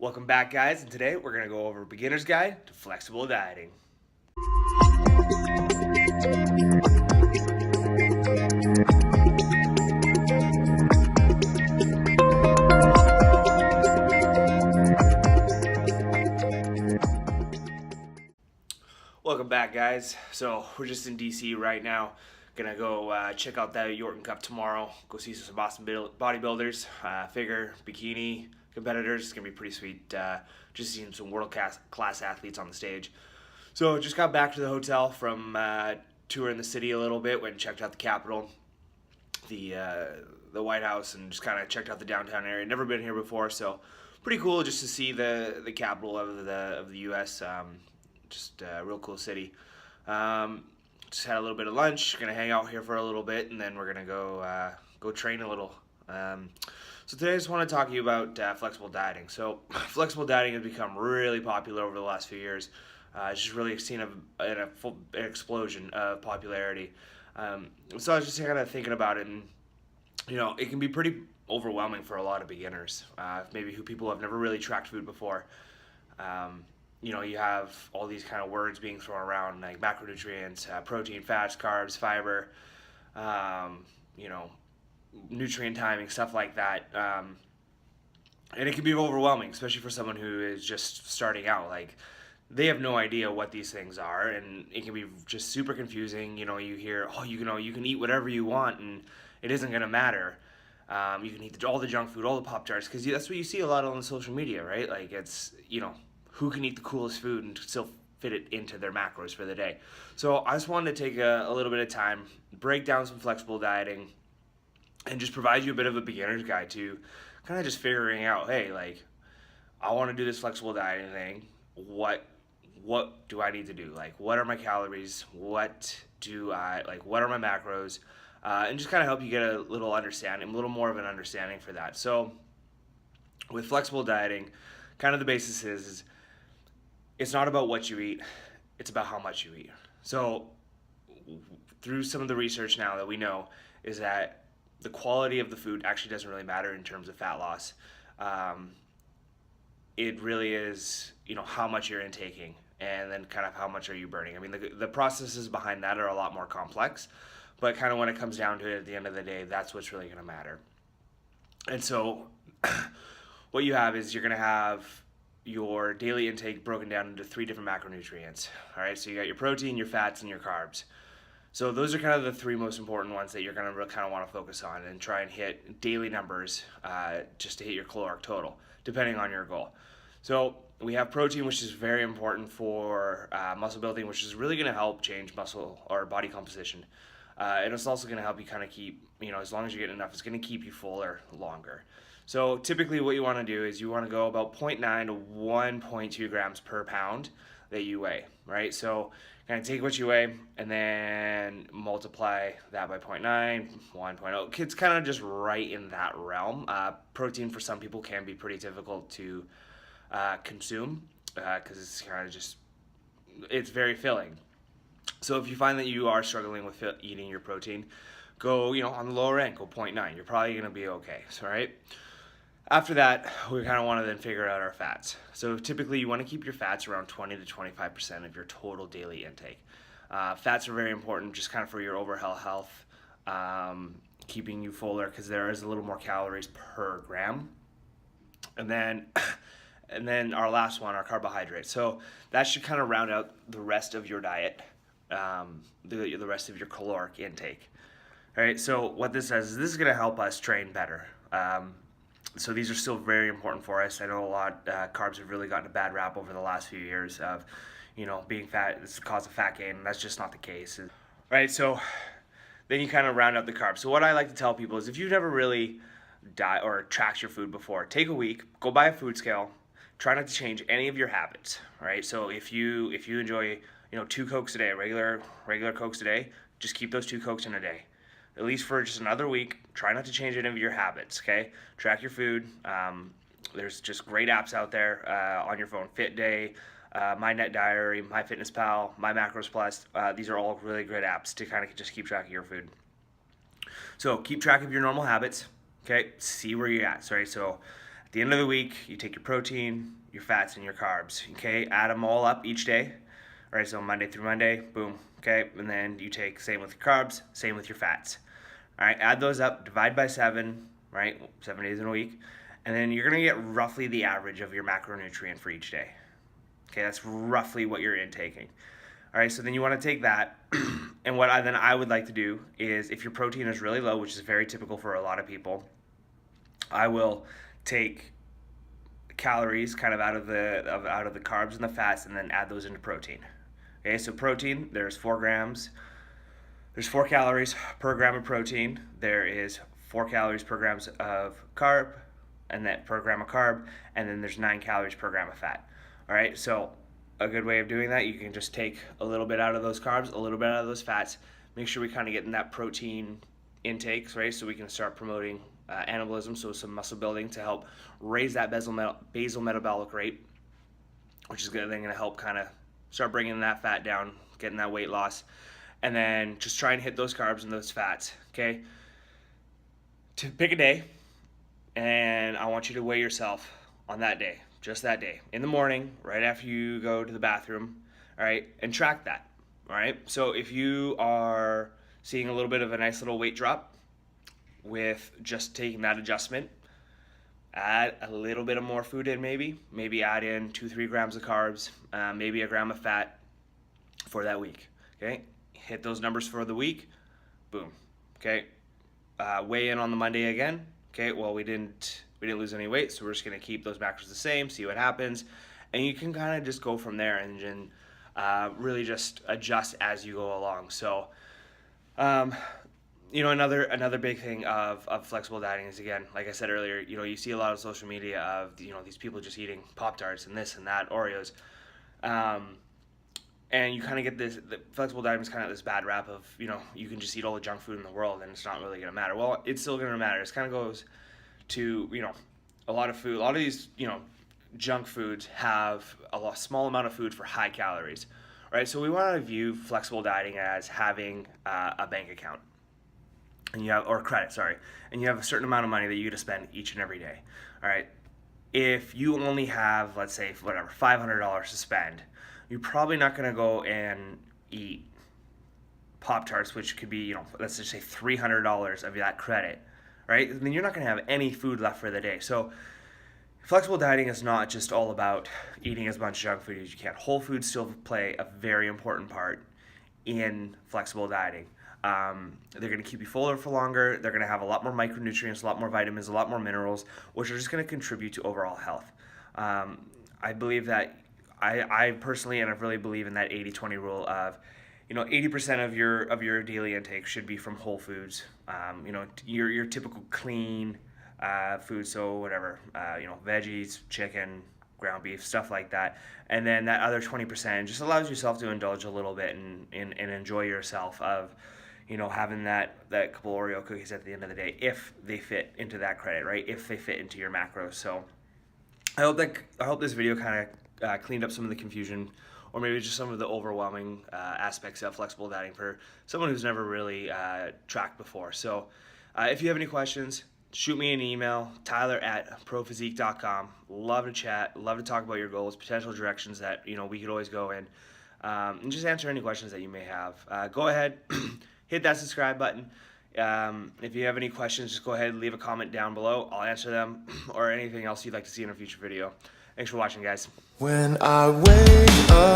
Welcome back, guys, and today we're going to go over Beginner's Guide to Flexible Dieting. Welcome back, guys. So we're just in DC right now. Gonna go check out that Yorton Cup tomorrow. Go see some Boston bodybuilders, figure, bikini competitors. It's gonna be pretty sweet. Just seeing some world class athletes on the stage. So just got back to the hotel from touring the city a little bit. Went and checked out the Capitol, the White House, and just kind of checked out the downtown area. Never been here before, so pretty cool just to see the capital of the U.S. Just a real cool city. Just had a little bit of lunch. Gonna hang out here for a little bit, and then we're gonna go train a little. So today I just want to talk to you about flexible dieting. So flexible dieting has become really popular over the last few years. It's just really seen an explosion of popularity. So I was just kind of thinking about it, and it can be pretty overwhelming for a lot of beginners, maybe who people have never really tracked food before. You have all these kind of words being thrown around, like macronutrients, protein, fats, carbs, fiber, nutrient timing, stuff like that. And it can be overwhelming, especially for someone who is just starting out. Like, they have no idea what these things are, and it can be just super confusing. You hear, you can eat whatever you want, and it isn't going to matter. You can eat all the junk food, all the Pop-Tarts, because that's what you see a lot on social media, right? Like, it's, who can eat the coolest food and still fit it into their macros for the day. So I just wanted to take a little bit of time, break down some flexible dieting, and just provide you a bit of a beginner's guide to kind of just figuring out, hey, like, I want to do this flexible dieting thing. What do I need to do? Like, what are my calories? What are my macros? And just kind of help you get a little more of an understanding for that. So with flexible dieting, kind of the basis is it's not about what you eat, it's about how much you eat. So through some of the research now that we know is that the quality of the food actually doesn't really matter in terms of fat loss. It really is, how much you're intaking, and then kind of how much are you burning. I mean, the processes behind that are a lot more complex, but kind of when it comes down to it at the end of the day, that's what's really going to matter. And so what you have is you're going to have your daily intake broken down into 3 different macronutrients. All right, so you got your protein, your fats, and your carbs. So those are kind of the 3 most important ones that you're going to kind of want to focus on and try and hit daily numbers just to hit your caloric total, depending on your goal. So we have protein, which is very important for muscle building, which is really going to help change muscle or body composition. And it's also going to help you kind of keep, as long as you're getting enough, it's going to keep you fuller longer. So typically what you want to do is you want to go about 0.9 to 1.2 grams per pound that you weigh, right? So kind of take what you weigh and then multiply that by 0.9, 1.0. It's kind of just right in that realm. Protein for some people can be pretty difficult to consume because it's kind of it's very filling. So if you find that you are struggling with eating your protein, go, on the lower end, go 0.9. You're probably going to be okay, so, right? After that, we kind of want to then figure out our fats. So typically you want to keep your fats around 20 to 25% of your total daily intake. Fats are very important just kind of for your overall health, keeping you fuller because there is a little more calories per gram. And then our last one, our carbohydrates. So that should kind of round out the rest of your diet, the rest of your caloric intake. All right, so what this says is this is going to help us train better. So these are still very important for us. I know a lot carbs have really gotten a bad rap over the last few years of, being fat. It's the cause of fat gain, and that's just not the case. Right, so then you kind of round up the carbs. So what I like to tell people is if you've never really or tracked your food before, take a week, go buy a food scale, try not to change any of your habits, right? So if you enjoy, 2 Cokes a day, regular Cokes a day, just keep those 2 Cokes in a day. At least for just another week, try not to change any of your habits, okay? Track your food. There's just great apps out there on your phone. FitDay, My Net Diary, MyFitnessPal, My Macros Plus. These are all really great apps to kind of just keep track of your food. So keep track of your normal habits, okay? See where you're at, right? So the end of the week, you take your protein, your fats, and your carbs, okay? Add them all up each day, all right? So Monday through Monday, boom, okay? And then you take, same with your carbs, same with your fats, all right? Add those up, divide by 7, right? 7 days in a week, and then you're gonna get roughly the average of your macronutrient for each day. Okay, that's roughly what you're intaking. All right, so then you wanna take that, and what I would like to do is, if your protein is really low, which is very typical for a lot of people, I will take calories kind of out of the carbs and the fats, and then add those into protein. Okay, so protein, there's 4 calories per gram of protein. There is 4 calories per gram of carb, and then per gram of carb, and then there's 9 calories per gram of fat. All right, so a good way of doing that, you can just take a little bit out of those carbs, a little bit out of those fats, make sure we kind of get in that protein intakes, right? So we can start promoting anabolism, so some muscle building to help raise that basal metabolic rate, which is then going to help kind of start bringing that fat down, getting that weight loss, and then just try and hit those carbs and those fats, okay? To pick a day, and I want you to weigh yourself on that day, just that day, in the morning, right after you go to the bathroom, all right, and track that, all right? So if you are seeing a little bit of a nice little weight drop with just taking that adjustment, add a little bit of more food in, maybe add in 2-3 grams of carbs, maybe a gram of fat for that week, okay? Hit those numbers for the week, boom, okay? Weigh in on the Monday again, okay? Well, we didn't lose any weight, so we're just gonna keep those macros the same, see what happens, and you can kind of just go from there and really just adjust as you go along. So, you know, another big thing of flexible dieting is, again, like I said earlier, you know, you see a lot of social media of, you know, these people just eating Pop-Tarts and this and that, Oreos, and you kind of get the flexible dieting is kind of this bad rap of, you know, you can just eat all the junk food in the world and it's not really gonna matter. Well, it's still gonna matter. It kind of goes to, you know, a lot of these, you know, junk foods have a small amount of food for high calories, right? So we want to view flexible dieting as having a bank account, and you have, or credit, sorry, and you have a certain amount of money that you get to spend each and every day. All right, if you only have, let's say, whatever, $500 to spend, you're probably not going to go and eat Pop-Tarts, which could be, you know, let's just say $300 of that credit, right? And then you're not going to have any food left for the day. So flexible dieting is not just all about eating as much junk food as you can. Whole foods still play a very important part in flexible dieting. They're going to keep you fuller for longer. They're going to have a lot more micronutrients, a lot more vitamins, a lot more minerals, which are just going to contribute to overall health. I believe that I personally, and I really believe in that 80-20 rule of, you know, 80% of your daily intake should be from whole foods. You know, your typical clean food, so whatever, you know, veggies, chicken, ground beef, stuff like that. And then that other 20% just allows yourself to indulge a little bit and enjoy yourself of, you know, having that couple Oreo cookies at the end of the day, if they fit into that credit, right? If they fit into your macros. So I hope this video kind of cleaned up some of the confusion, or maybe just some of the overwhelming aspects of flexible dieting for someone who's never really tracked before. So if you have any questions, shoot me an email, tyler@prophysique.com. Love to chat, love to talk about your goals, potential directions that, you know, we could always go in, and just answer any questions that you may have. Go ahead, hit that subscribe button. If you have any questions, just go ahead and leave a comment down below. I'll answer them, or anything else you'd like to see in a future video. Thanks for watching, guys. When I wake up